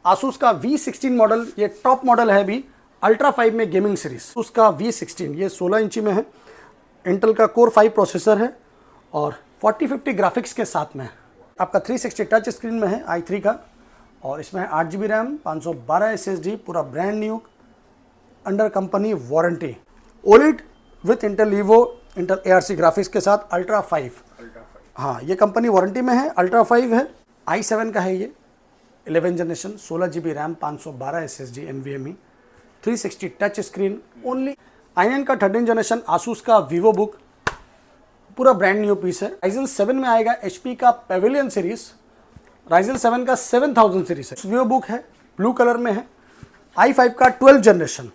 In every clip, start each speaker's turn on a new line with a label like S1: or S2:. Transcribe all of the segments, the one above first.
S1: Asus का V16 model, ये top model है अभी अल्ट्रा 5 में गेमिंग सीरीज। उसका V16 ये 16 इंची में है, इंटेल का कोर 5 प्रोसेसर है और 4050 ग्राफिक्स के साथ में है। आपका 360 टच स्क्रीन में है i3 का, और इसमें है 8GB रैम, 512 SSD, पूरा brand new under company warranty. OLED with Intel evo Intel ARC graphics के साथ अल्ट्रा 5। हाँ, ये कंपनी वारंटी में है, अल्ट्रा 5 है, i7 का है ये, 11 generation, 16GB RAM, 512 SSD NVMe, 360 touch screen only. i9 का 13 जनरेशन, आसूस का वीवो बुक, पूरा ब्रांड न्यू पीस है। Ryzen 7 में आएगा HP का पेविलियन सीरीज, Ryzen 7 का 7000 सीरीज है, वीवो बुक है, ब्लू कलर में है, i5 का 12 जनरेशन,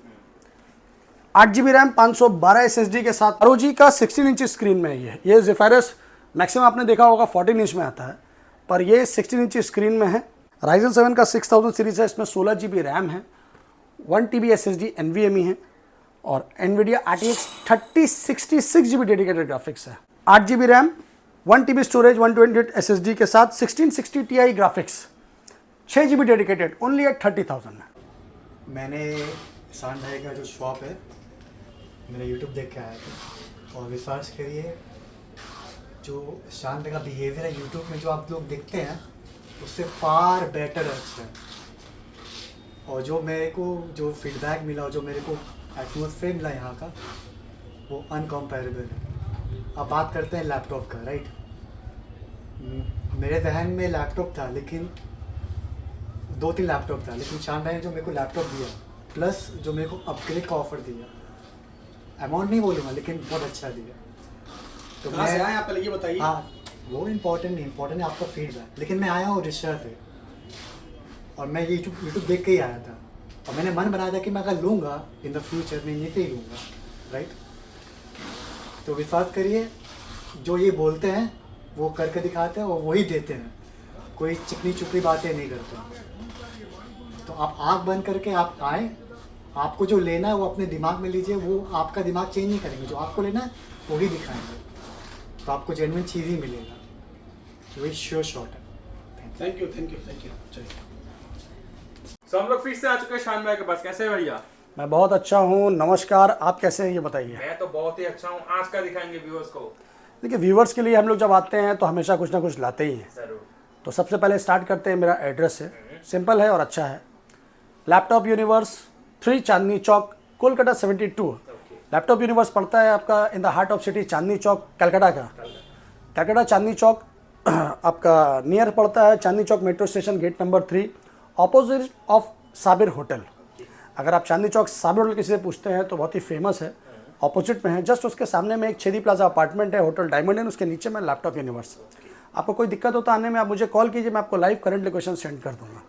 S1: 8GB रैम, 512 SSD के साथ, ROG का 16 इंच स्क्रीन में है। ये Zephyrus मैक्सिमम आपने देखा होगा 14 इंच में आता है, पर ये 16 इंच स्क्रीन में है। Ryzen 7 का 6000 सीरीज है, इसमें 16GB रैम है, 1TB SSD NVMe है और NVIDIA RTX 3066GB dedicated graphics है, 8GB RAM, 1TB storage, 128 SSD के साथ, 1660 Ti graphics, 6GB dedicated, only at 30,000 में।
S2: मैंने ईशान भाई का जो शॉप है मेरा यूट्यूब देख के आया था, और विश्वास करिए जो ईशान भाई का बिहेवियर है यूट्यूब में जो आप लोग देखते हैं उससे फार बेटर अच्छा है। और जो मेरे को जो फीडबैक मिला और जो मेरे को एटमॉस्फेयर मिला यहाँ का वो अनकम्पेरेबल है। अब बात करते हैं लैपटॉप का, राइट। मेरे जहन में लैपटॉप था, लेकिन 2-3 लैपटॉप था, लेकिन ईशान भाई ने जो मेरे को लैपटॉप दिया प्लस जो मेरे को अपग्रेड का ऑफर दिया, अमाउंट नहीं बोलूँगा लेकिन बहुत अच्छा दिया। तो
S1: कहाँ से आए आप पहले ये बताइए।
S2: हाँ, वो इम्पोर्टेंट नहीं, इम्पोर्टेंट है आपका फीडबैक। लेकिन मैं आया हूँ रिसर्च से और मैं ये यूट्यूब देख के ही आया था, और मैंने मन बनाया था कि मैं अगर लूँगा इन द फ्यूचर मैं ये पे ही लूँगा, राइट। तो विश्वास करिए जो ये बोलते हैं वो करके दिखाते हैं और वही देते हैं, कोई चिकनी चुपड़ी बातें नहीं करते। तो आप आँख बंद करके आप आए, आपको जो लेना है वो अपने दिमाग में लीजिए, वो आपका दिमाग चेंज नहीं करेंगे, जो आपको लेना है वही दिखाएंगे, तो आपको जेन्युइन चीज़ ही मिलेगा। वही श्योर शॉट है।
S1: Thank you thank you thank you. चलिए,
S3: तो हम लोग फिर से आ चुके हैं शान भाई के पास। कैसे हैं भैया?
S1: मैं बहुत अच्छा हूँ, नमस्कार। आप कैसे हैं ये बताइए।
S3: मैं तो बहुत ही अच्छा हूँ। आज का दिखाएंगे व्यूअर्स को?
S1: देखिए, व्यूवर्स के लिए हम लोग जब आते हैं तो हमेशा कुछ ना कुछ लाते ही हैं।
S3: जरूर।
S1: तो सबसे पहले स्टार्ट करते हैं, मेरा एड्रेस है, सिंपल है और अच्छा है, laptop universe, 3 Chandni Chowk, Kolkata 72। Laptop universe पड़ता है आपका in the heart of city, Chandni Chowk, Calcutta का। कलकत्ता चांदनी चौक आपका नियर पड़ता है Chandni Chowk metro station, gate number 3, opposite of Sabir hotel. अगर आप चांदनी चौक साबिर होटल किसी से पूछते हैं तो बहुत ही फेमस है, ऑपोजिट में है। जस्ट उसके सामने में एक छेदी प्लाजा अपार्टमेंट है, होटल डायमंड इन, उसके नीचे में लैपटॉप यूनिवर्स। आपको कोई दिक्कत होता आने में आप मुझे कॉल कीजिए, मैं आपको लाइव करंट लोकेशन सेंड कर दूंगा।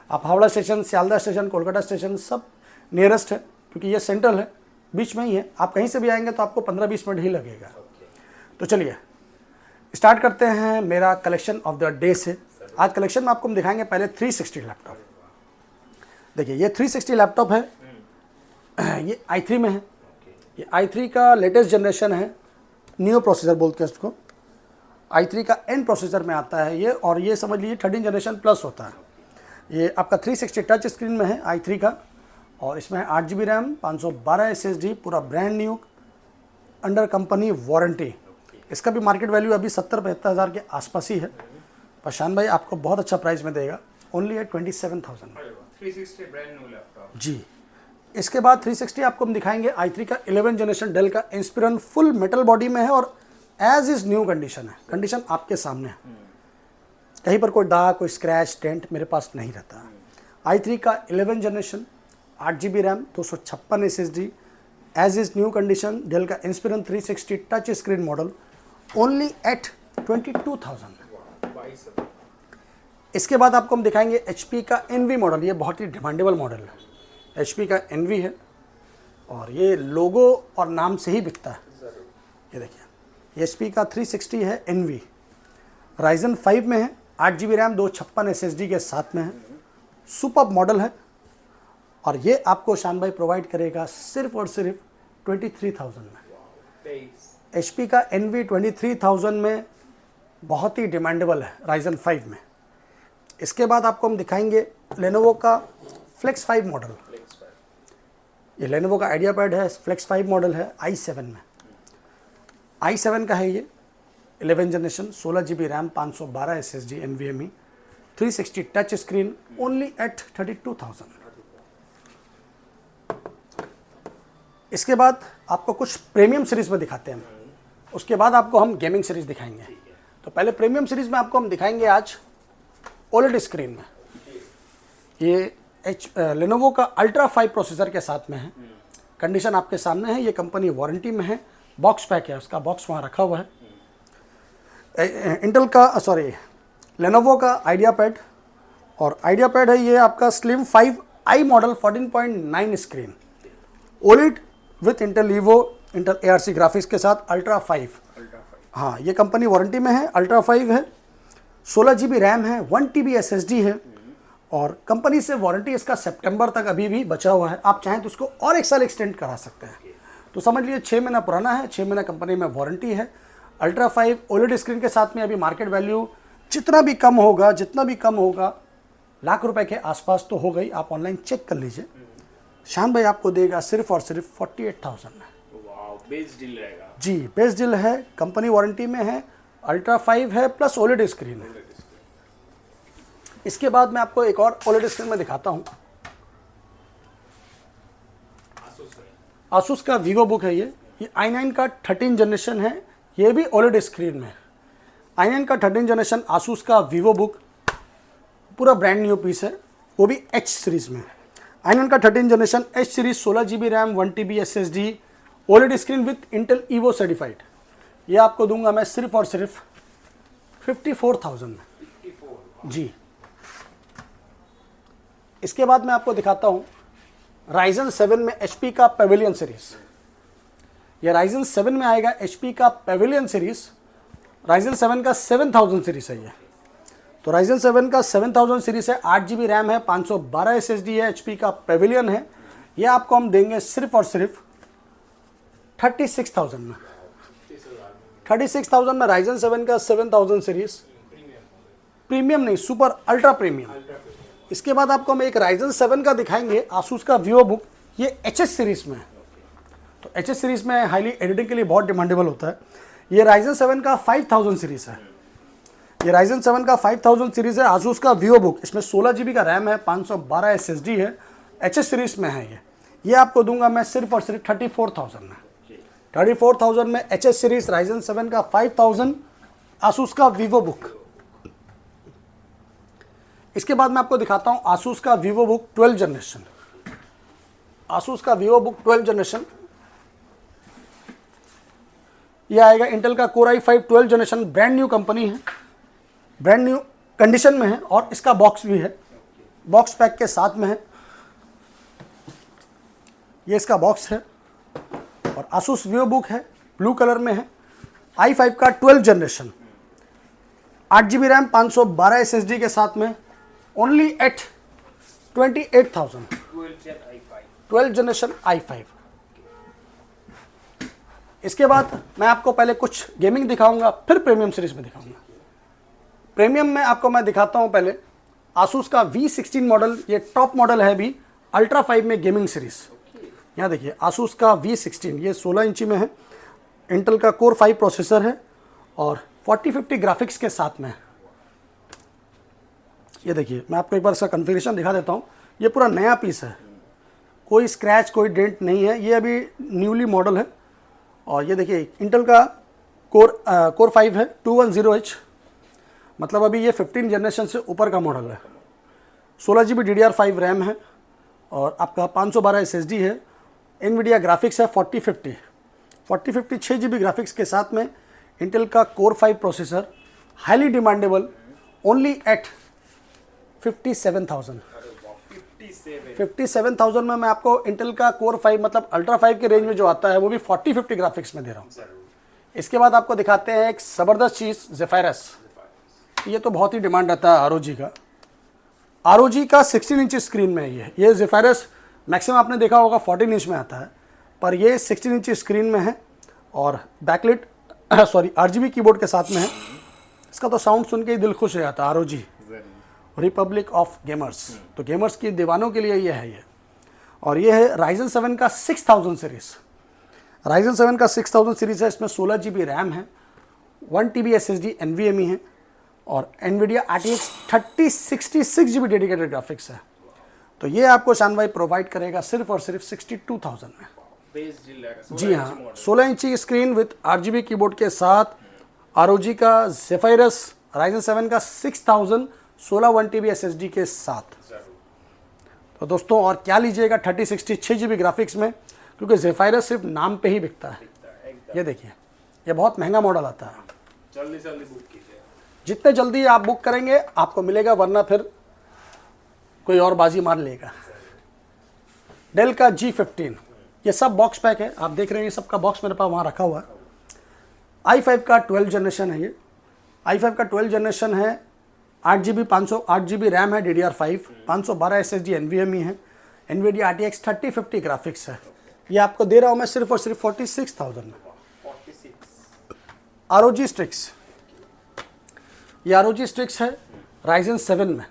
S1: आप Howrah station, Sealdah station, Kolkata station सब नियरेस्ट है, क्योंकि ये सेंट्रल है, बीच में ही है। आप कहीं से भी आएंगे तो आपको 15-20 मिनट ही लगेगा। तो चलिए स्टार्ट करते हैं मेरा कलेक्शन ऑफ द डे से। आज कलेक्शन में आपको हम दिखाएंगे पहले 360 लैपटॉप। देखिए, ये 360 लैपटॉप है, ये i3 में है। ये i3 का लेटेस्ट जनरेशन है, न्यू प्रोसेसर बोलते हैं इसको। i3 का N प्रोसेसर में आता है ये, और ये समझ लीजिए 13 जनरेशन प्लस होता है। ये आपका 360 टच स्क्रीन में है i3 का, और इसमें है 8GB रैम, 512 SSD, पूरा brand new under company warranty. इसका भी मार्केट वैल्यू अभी 70-75 हज़ार के आसपास ही है। प्रशांत भाई आपको बहुत अच्छा प्राइस में देगा, ओनली एट 27,000 में।
S3: 360 ब्रांड न्यू लैपटॉप
S1: जी। इसके बाद 360 आपको हम दिखाएंगे i3 का 11 जनरेशन डेल का इंस्पिरन, फुल मेटल बॉडी में है और एज इज न्यू कंडीशन है। कंडीशन आपके सामने है, कहीं पर कोई दाग, कोई स्क्रैच, डेंट मेरे पास नहीं रहता। i3 का 11 generation, 8GB RAM, 256 SSD, as is new condition, Dell का Inspiron 360 touch screen model, only at 22,000। इसके बाद आपको हम दिखाएंगे HP का NV मॉडल। ये बहुत ही डिमांडेबल मॉडल है, HP का NV है, और ये लोगो और नाम से ही बिकता है। ये देखिए, ये HP का 360 है NV, Ryzen 5 में है, 8GB रैम, 256 SSD के साथ में है, सुपर मॉडल है, और ये आपको शान भाई प्रोवाइड करेगा सिर्फ और सिर्फ 23,000 में। HP का NV 23,000 में बहुत ही डिमांडेबल है Ryzen 5 में। इसके बाद आपको हम दिखाएंगे लेनोवो का फ्लेक्स 5 मॉडल, ये लेनोवो का आइडिया पैड है, फ्लेक्स 5 मॉडल है i7 में। i7 का है ये 11 generation, 16 GB RAM, 512 SSD, NVMe, 360 touch screen, only at 32,000। इसके बाद आपको कुछ प्रीमियम सीरीज में दिखाते हैं हम, उसके बाद आपको हम गेमिंग सीरीज दिखाएंगे। तो पहले प्रीमियम सीरीज में आपको हम दिखाएंगे आज OLED स्क्रीन में। ये लेनोवो का अल्ट्रा 5 प्रोसेसर के साथ में है। कंडीशन आपके सामने है, ये कंपनी वारंटी में है, बॉक्स पैक है, उसका बॉक्स वहाँ रखा हुआ है। इंटेल का लेनोवो का आइडिया पैड, और आइडिया पैड है ये आपका slim 5i model 14.9 screen, OLED with Intel evo Intel ARC graphics के साथ अल्ट्रा 5। हाँ, ये कंपनी वारंटी में है, अल्ट्रा 5 है, 16 GB रैम है, 1 TB SSD है, और कंपनी से वारंटी इसका सितंबर तक अभी भी बचा हुआ है। आप चाहें तो उसको और 1 साल एक्सटेंड करा सकते हैं। तो समझ लीजिए 6 महीना पुराना है, 6 महीना कंपनी में वारंटी है। अल्ट्रा 5 OLED स्क्रीन के साथ में अभी मार्केट वैल्यू जितना भी कम होगा लाख रुपए के आसपास तो हो गई। आप ऑनलाइन चेक कर लीजिए। शान भाई आपको देगा सिर्फ और सिर्फ 48,000 में।
S3: वाओ, बेस्ट डील रहेगा
S1: जी, बेस्ट डील है, कंपनी वारंटी में है, अल्ट्रा 5 है, प्लस OLED स्क्रीन है। इसके बाद मैं आपको एक और OLED स्क्रीन में दिखाता हूँ। आसूस का वीवो बुक है ये i9 का 13 जनरेशन है, ये भी OLED स्क्रीन में। i9 का 13 जनरेशन आसूस का वीवो बुक पूरा ब्रांड न्यू पीस है, वो भी H सीरीज में। i9 का 13 generation H series, 16 GB RAM, 1 TB SSD, OLED screen with Intel evo certified. ये आपको दूंगा मैं सिर्फ और सिर्फ 54,000 में। जी, इसके बाद मैं आपको दिखाता हूँ Ryzen 7 में HP का पेविलियन सीरीज। ये Ryzen 7 में आएगा HP का पेविलियन सीरीज। Ryzen 7 का 7000 सीरीज है ये। तो Ryzen 7 का 7000 सीरीज है, 8 GB रैम है, 512 SSD है, HP का पेविलियन है। ये आपको हम देंगे सिर्फ और सिर्फ 36,000 में। 36,000 में Ryzen 7 का 7000 सीरीज, प्रीमियम नहीं, सुपर अल्ट्रा प्रीमियम। इसके बाद आपको हम एक Ryzen 7 का दिखाएंगे, आसूस का वीवो बुक, ये HS सीरीज में है। तो HS सीरीज में हाईली एडिटिंग के लिए बहुत डिमांडेबल होता है। ये Ryzen 7 का 5000 सीरीज है। ये Ryzen 7 का 5000 सीरीज है, आसूस का वीवो बुक। इसमें 16 GB का रैम है, 512 SSD है, HS सीरीज में है ये आपको दूंगा मैं सिर्फ और सिर्फ 34,000 में। 34,000 में HS सीरीज, Ryzen 7 का 5000, आसूस का वीवो बुक। इसके बाद मैं आपको दिखाता हूं आसूस का वीवो बुक 12 जनरेशन। आसूस का वीवो बुक 12 जनरेशन, यह आएगा इंटेल का Core i5 12 generation, brand new company है, ब्रांड न्यू कंडीशन में है, और इसका बॉक्स भी है, बॉक्स पैक के साथ में है। ये इसका बॉक्स है, और आसूस वीवो बुक है, ब्लू कलर में है, i5 का 12 जनरेशन, 8 GB रैम, 512 SSD के साथ में, ओनली एट 28,000। 12 generation i5। इसके बाद मैं आपको पहले कुछ गेमिंग दिखाऊंगा, फिर प्रीमियम सीरीज में दिखाऊंगा। प्रीमियम में आपको मैं दिखाता हूं पहले आसूस का V16 मॉडल, ये टॉप मॉडल है भी अल्ट्रा 5 में गेमिंग सीरीज। यहाँ देखिए आसूस का V16, ये 16 इंची में है, इंटेल का Core 5 प्रोसेसर है, और 4050 ग्राफिक्स के साथ में है। ये देखिए मैं आपको एक बार इसका कॉन्फ़िगरेशन दिखा देता हूँ। ये पूरा नया पीस है, कोई स्क्रैच कोई डेंट नहीं है, ये अभी न्यूली मॉडल है। और ये देखिए इंटेल का कोर 5 है, 210H, मतलब अभी ये 15 जनरेशन से ऊपर का मॉडल है। 16 GB DDR5 रैम है, और आपका 512 SSD है, NVIDIA ग्राफिक्स है 4050 6 GB ग्राफिक्स के साथ में, इंटेल का Core 5 processor, highly demandable, only at 57,000। 57,000 में मैं आपको इंटेल का Core 5 मतलब अल्ट्रा 5 के रेंज में जो आता है वो भी 4050 ग्राफिक्स में दे रहा हूँ। इसके बाद आपको दिखाते हैं एक ज़बरदस्त चीज़, ज़ेफायरस। ये तो बहुत ही डिमांड रहता है ROG का 16 इंच स्क्रीन में है। ये ज़ेफायरस मैक्सिमम आपने देखा होगा 14 इंच में आता है, पर ये 16 इंच स्क्रीन में है, और बैकलिट RGB कीबोर्ड के साथ में है। इसका तो साउंड सुन के ही दिल खुश हो जाता है ROG। रिपब्लिक ऑफ गेमर्स, तो गेमर्स की दीवानों के लिए ये है ये। और ये है Ryzen 7 का 6000 सीरीज़। Ryzen 7 का 6000 सीरीज़ है, इसमें 16 GB रैम है, 1 TB SSD NVMe है और NVIDIA RTX 3066 GB dedicated graphics है। तो ये आपको शानभाई प्रोवाइड करेगा सिर्फ और सिर्फ 62,000 में।
S3: बेस डील रहेगा।
S1: जी हाँ, 16 इंची की स्क्रीन विथ RGB कीबोर्ड के साथ, ROG का Zephyrus Ryzen 7 का 6000 16 1 TB SSD के साथ। तो दोस्तों और क्या लीजिएगा 3066 GB ग्राफिक्स में, क्योंकि Zephyrus सिर्फ नाम पे ही बिकता है। ये देखिए, ये बहुत महंगा मॉडल आता है।
S3: जल्दी जल्दी बुक कीजिए,
S1: जितने जल्दी आप बुक करेंगे आपको मिलेगा, वरना फिर कोई और बाजी मार लेगा। डेल का G15, ये सब बॉक्स पैक है, आप देख रहे हैं ये सबका बॉक्स मेरे पास वहाँ रखा हुआ है। i5 का 12 जनरेशन है ये, i5 का 12 जनरेशन है, 8 GB रैम है, DDR5 512 SSD NVMe है, NVIDIA RTX 3050 ग्राफिक्स है। ये आपको दे रहा हूँ मैं सिर्फ और सिर्फ 46,000 में।
S3: 46
S1: ROG Strix, ये ROG Strix है Ryzen 7 में।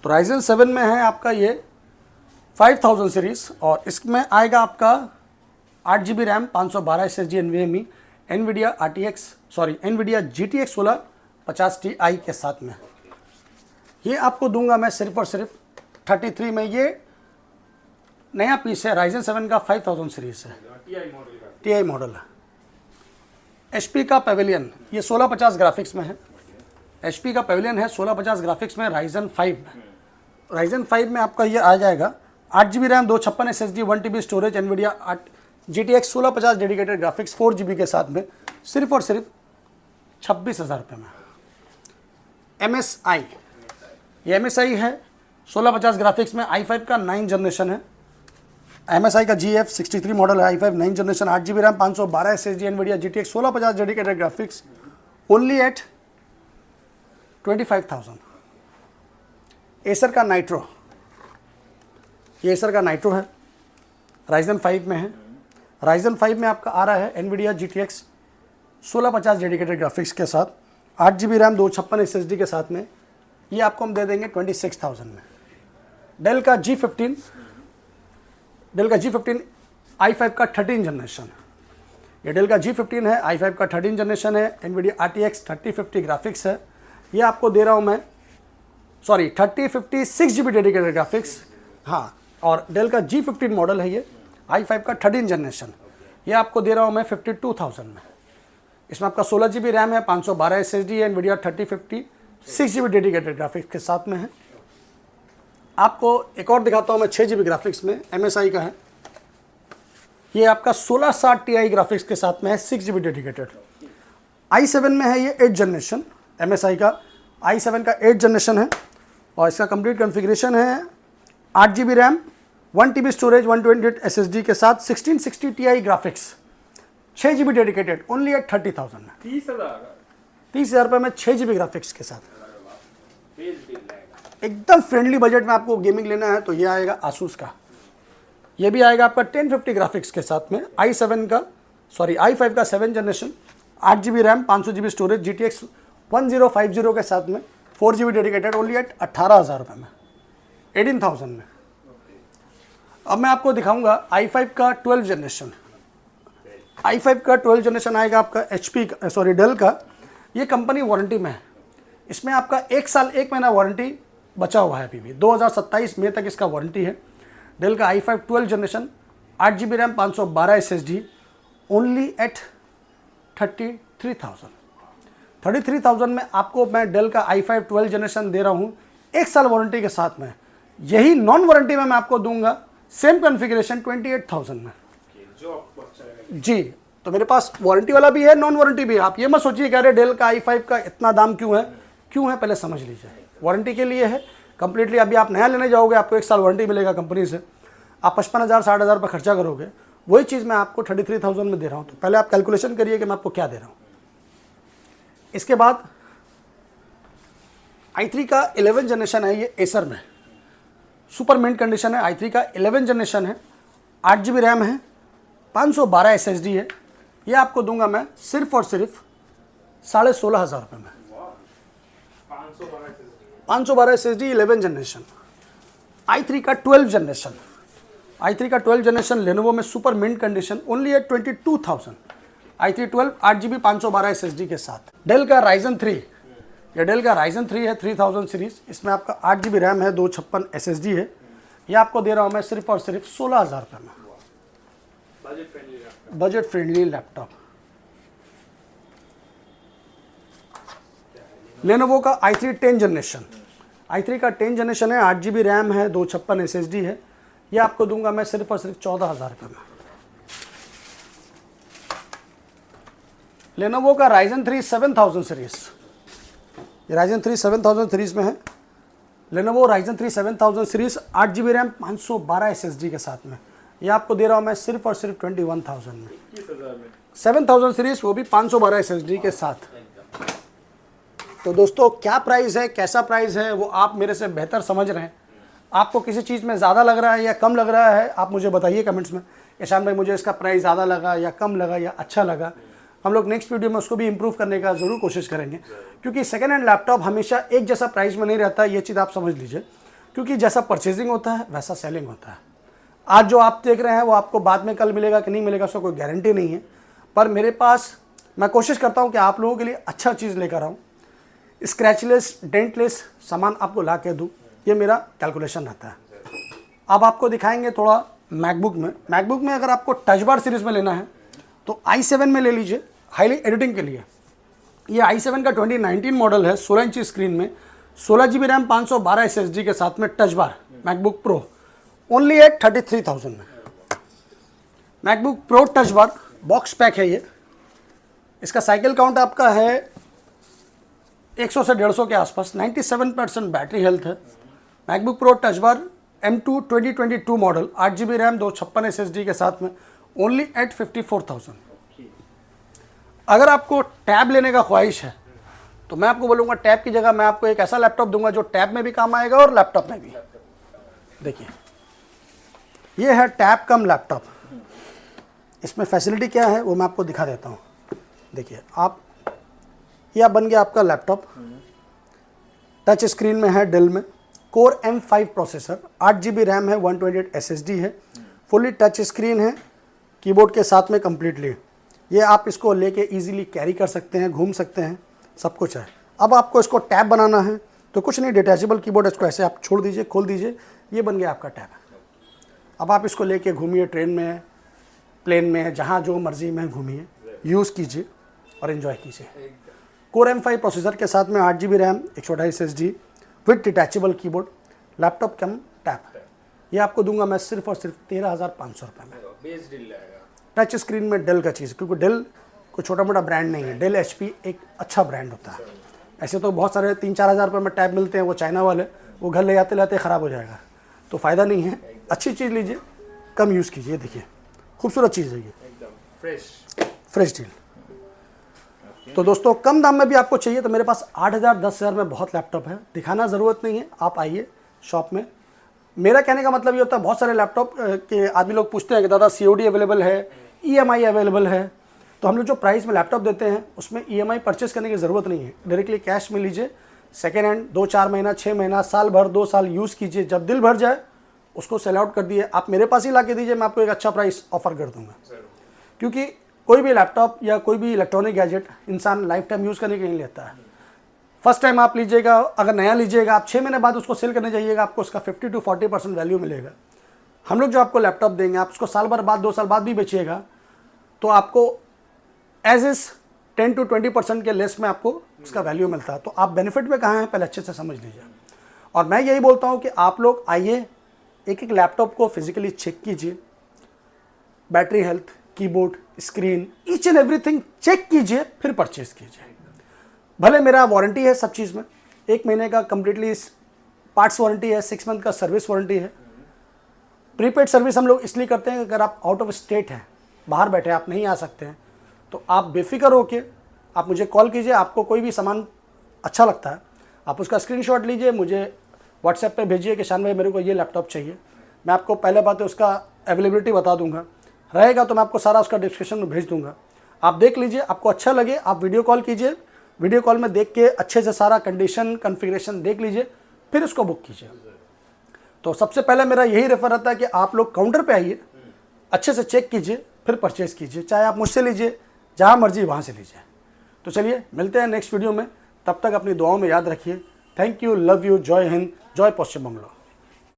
S1: तो Ryzen 7 में है आपका ये 5000 सीरीज़ और इसमें आएगा आपका 8 GB RAM, 512 SSD NVMe, NVIDIA GTX 1650 Ti के साथ में। ये आपको दूंगा मैं सिर्फ और सिर्फ 33 में। ये नया पीस है, Ryzen 7 का 5000 सीरीज़ है,
S3: टीआई मॉडल का।
S1: TI मॉडल है। HP का पेविलियन, ये 1650 ग्राफिक्स में है। HP का पेविलियन है 1650 ग्राफिक्स में Ryzen 5 में। Ryzen 5 में आपका ये आ जाएगा 8 GB RAM, 256 SSD, 1 TB storage, NVIDIA GTX 1650 dedicated graphics 4 GB के साथ में, सिर्फ और सिर्फ 26,000 रुपये में। MSI, ये MSI है 1650 ग्राफिक्स में, i5 का 9 जनरेशन है। MSI का GF63 मॉडल है, i5 9 generation, 8 GB RAM, 512 SSD, NVIDIA GTX 1650 dedicated graphics, only at 25,000। Acer का नाइट्रो, ये एसर का नाइट्रो है, Ryzen 5 में है। Ryzen 5 में आपका आ रहा है NVIDIA GTX 1650 डेडिकेटेड ग्राफिक्स के साथ, 8 GB रैम, 256 SSD के साथ में। ये आपको हम दे देंगे 26,000 में। डेल का G15, i5 का 13 जनरेशन, ये डेल का G15 है, i5 का 13 जनरेशन है, NVIDIA RTX 3050 ग्राफिक्स है। ये आपको दे रहा हूँ मैं 3056 GB डेडिकेटेड ग्राफिक्स, हाँ। और डेल का G15 मॉडल है ये, i5 का 13 जनरेशन, ये आपको दे रहा हूँ मैं 52,000 में। इसमें आपका 16 GB रैम है, 512 SSD है, NVIDIA 3050 6 GB डेडिकेटेड ग्राफिक्स के साथ में है। आपको एक और दिखाता हूँ मैं 6 GB ग्राफिक्स में, MSI का है, ये आपका 1660 Ti ग्राफिक्स के साथ में है, 6 GB डेडिकेटेड। i7 में है ये 8 जनरेशन, MSI का i7 का 8 जनरेशन है और इसका कंप्लीट कॉन्फ़िगरेशन है 8 GB RAM, 1 TB storage, 128 SSD के साथ, 1660 Ti graphics, 6 GB dedicated, only at 30,000 में। 30,000 रुपये में 6 GB ग्राफिक्स के साथ, एकदम फ्रेंडली बजट में आपको गेमिंग लेना है तो ये आएगा आसूस का। ये भी आएगा आपका 1050 ग्राफिक्स के साथ में, i5 का 7 generation, 8 GB RAM, 500 GB storage, GTX 1050 के साथ में, 4 GB डेडिकेटेड, ओनली एट 18,000 रुपये में, 18,000 में। अब मैं आपको दिखाऊंगा i5 का 12 जनरेशन। i5 का 12 जनरेशन आएगा आपका डेल का, ये कंपनी वारंटी में है। इसमें आपका 1 साल 1 महीना वारंटी बचा हुआ है, अभी भी 2027 मई तक इसका वारंटी है। डेल का i5 12 generation, 8 GB RAM, 512 SSD, only at 33,000 में आपको मैं डेल का i5 12 जनरेशन दे रहा हूँ 1 साल वारंटी के साथ में। यही नॉन वारंटी में मैं आपको दूंगा सेम कॉन्फ़िगरेशन 28,000 में। जी, तो मेरे पास वारंटी वाला भी है, नॉन वारंटी भी है। आप ये मत सोचिए कह रहे डेल का i5 का इतना दाम क्यों है, पहले समझ लीजिए। वारंटी के लिए है कंप्लीटली। अभी आप नया लेने जाओगे आपको 1 साल वारंटी मिलेगा कंपनी से, आप 55,000 60,000 रुपये खर्चा करोगे, वही चीज़ मैं आपको 33,000 में दे रहा हूँ। तो पहले आप कैलकुलेशन करिए कि मैं आपको क्या दे रहा हूँ। इसके बाद i3 का 11 जनरेशन है, ये एसर में सुपर मिंट कंडीशन है। i3 का 11 जनरेशन है, 8 GB रैम है, 512 SSD है। ये आपको दूंगा मैं सिर्फ और सिर्फ 16,500 रुपये में। 512 SSD 11 जनरेशन, i3 का 12 जनरेशन, i3 का 12 जनरेशन लेनोवो में super mint condition, only at 22,000। i3 12 8GB 512 SSD के साथ। डेल का Ryzen 3, ये डेल का Ryzen 3 है 3000 सीरीज, इसमें आपका 8GB रैम है, 256 SSD है। ये आपको दे रहा हूँ मैं सिर्फ और सिर्फ 16,000 रुपये में। Budget friendly laptop. लेनोवो का i3 10 जनरेशन, i3 का 10 जनरेशन है, 8GB रैम है, 256 SSD है। ये आपको दूंगा मैं सिर्फ और सिर्फ 14,000 रुपये में। लेनोवो का Ryzen 3 7000 सीरीज, ये Ryzen 3 7000 सीरीज में है। Lenovo Ryzen 3 7000 series 8GB RAM 512 SSD के साथ में। ये आपको दे रहा हूँ मैं सिर्फ और सिर्फ 21,000 में। 7000 सीरीज, वो भी 512 SSD के साथ। तो दोस्तों क्या प्राइस है, कैसा प्राइस है, वो आप मेरे से बेहतर समझ रहे हैं। आपको किसी चीज़ में ज़्यादा लग रहा है या कम लग रहा है, आप मुझे बताइए कमेंट्स में, ईशान भाई मुझे इसका प्राइस ज़्यादा लगा या कम लगा या अच्छा लगा। हम लोग नेक्स्ट वीडियो में उसको भी इंप्रूव करने का ज़रूर कोशिश करेंगे, क्योंकि सेकेंड हैंड लैपटॉप हमेशा एक जैसा प्राइस में नहीं रहता, ये चीज़ आप समझ लीजिए। क्योंकि जैसा परचेजिंग होता है वैसा सेलिंग होता है। आज जो आप देख रहे हैं वो आपको बाद में कल मिलेगा कि नहीं मिलेगा, उसका कोई गारंटी नहीं है। पर मेरे पास, मैं कोशिश करता हूँ कि आप लोगों के लिए अच्छा चीज़ लेकर आऊँ, स्क्रैचलेस डेंटलेस सामान आपको ला के दूँ, ये मेरा कैलकुलेशन रहता है। अब आपको दिखाएंगे थोड़ा मैकबुक में अगर आपको टच बार सीरीज़ में लेना है तो i7 में ले लीजिए, हाईली एडिटिंग के लिए। ये i7 का 2019 मॉडल है, 16 इंची स्क्रीन में, 16GB रैम 512 SSD के साथ में touch bar MacBook Pro, only at 33,000 में। MacBook Pro touch bar box pack है ये। इसका साइकिल काउंट आपका है 100 से 150 के आसपास, 97% बैटरी हेल्थ है। मैकबुक प्रो टच बार M2 2022 model, 8GB RAM 256 SSD के साथ में, ओनली एट 54,000। अगर आपको टैब लेने का ख्वाहिश है तो मैं आपको बोलूँगा टैब की जगह मैं आपको एक ऐसा लैपटॉप दूंगा जो टैब में भी काम आएगा और लैपटॉप में भी। देखिए ये है टैब कम लैपटॉप। इसमें फैसिलिटी क्या है वो मैं आपको दिखा देता हूँ। देखिए आप, यह बन गया आपका लैपटॉप, टच स्क्रीन में है, डेल में, core M5 processor, 8GB RAM है, 128 SSD है, फुली टच स्क्रीन है, कीबोर्ड के साथ में कम्प्लीटली। ये आप इसको लेके इजीली कैरी कर सकते हैं, घूम सकते हैं, सब कुछ है। अब आपको इसको टैब बनाना है तो कुछ नहीं, डिटैचेबल कीबोर्ड, इसको ऐसे आप छोड़ दीजिए, खोल दीजिए, ये बन गया आपका टैब। अब आप इसको लेके घूमिए, ट्रेन में, प्लेन में, जहाँ जो मर्जी में घूमिए, यूज़ कीजिए और एंजॉय कीजिए। कोर M5 प्रोसेसर के साथ में 8GB RAM, 128 SSD with detachable keyboard, laptop come tab. ये आपको दूंगा मैं सिर्फ और सिर्फ 13,500 रुपये में।
S3: बेस डील रहेगा।
S1: टच स्क्रीन में डेल का चीज़, क्योंकि डेल कोई छोटा मोटा ब्रांड नहीं है, डेल HP एक अच्छा ब्रांड होता है। ऐसे तो बहुत सारे 3-4 हज़ार रुपये में टैब मिलते हैं, वो चाइना वाले, वो घर ले आते लाते ख़राब हो जाएगा, तो फ़ायदा नहीं है। अच्छी चीज़ लीजिए, कम यूज़ कीजिए। देखिए खूबसूरत चीज़ है ये,
S3: एकदम
S1: फ्रेश डील। तो दोस्तों कम दाम में भी आपको चाहिए तो मेरे पास 8,000 10,000 में बहुत लैपटॉप है, दिखाना ज़रूरत नहीं है, आप आइए शॉप में। मेरा कहने का मतलब ये होता है, बहुत सारे लैपटॉप के आदमी लोग पूछते हैं कि दादा COD अवेलेबल है, EMI अवेलेबल है। तो हम लोग जो प्राइस में लैपटॉप देते हैं उसमें EMI परचेस करने की ज़रूरत नहीं है, डायरेक्टली कैश में लीजिए, सेकेंड हैंड 2-4 महीना, 6 महीना, साल भर, 2 साल यूज़ कीजिए, जब दिल भर जाए उसको सेल आउट कर दिए, आप मेरे पास ही ला के दीजिए, मैं आपको एक अच्छा प्राइस ऑफर कर दूँगा। क्योंकि कोई भी लैपटॉप या कोई भी इलेक्ट्रॉनिक गैजेट इंसान लाइफ टाइम यूज़ करने के लिए लेता है। फर्स्ट टाइम आप लीजिएगा, अगर नया लीजिएगा, आप 6 महीने बाद उसको सेल करने जाइएगा, आपको उसका 50 to 40% वैल्यू मिलेगा। हम लोग जो आपको लैपटॉप देंगे, आप उसको साल भर बाद, 2 साल बाद भी बेचिएगा तो आपको एज इज 10 to 20% के लेस में आपको उसका वैल्यू मिलता है। तो आप बेनिफिट में कहाँ हैं पहले अच्छे से समझ लीजिए। और मैं यही बोलता हूँ कि आप लोग आइए, एक एक लैपटॉप को फिजिकली चेक कीजिए, battery health, keyboard, screen, each and everything check कीजिए, फिर परचेज कीजिए। भले मेरा वारंटी है सब चीज़ में, 1 महीने का कम्प्लीटली पार्ट्स वारंटी है, 6 मंथ का सर्विस वारंटी है। प्रीपेड सर्विस हम लोग इसलिए करते हैं, अगर आप आउट ऑफ स्टेट हैं, बाहर बैठे आप नहीं आ सकते हैं, तो आप बेफिक्र होके आप मुझे कॉल कीजिए। आपको कोई भी सामान अच्छा लगता है, आप उसका स्क्रीनशॉट लीजिए, मुझे व्हाट्सएप पे भेजिए कि शान भाई मेरे को ये लैपटॉप चाहिए। मैं आपको पहले बात है उसका अवेलेबिलिटी बता दूंगा, रहेगा तो मैं आपको सारा उसका डिस्क्रिप्शन में भेज दूंगा। आप देख लीजिए, आपको अच्छा लगे आप वीडियो कॉल कीजिए, वीडियो कॉल में देख के अच्छे से सारा कंडीशन कॉन्फ़िगरेशन देख लीजिए, फिर इसको बुक कीजिए। तो सबसे पहले मेरा यही रेफर रहता है कि आप लोग काउंटर पे आइए, अच्छे से चेक कीजिए, फिर परचेज़ कीजिए। चाहे आप मुझसे लीजिए, जहाँ मर्जी वहाँ से लीजिए। तो चलिए मिलते हैं नेक्स्ट वीडियो में, तब तक अपनी दुआओं में याद रखिए। थैंक यू, लव यू, जय हिंद, जय पश्चिम बंगाल।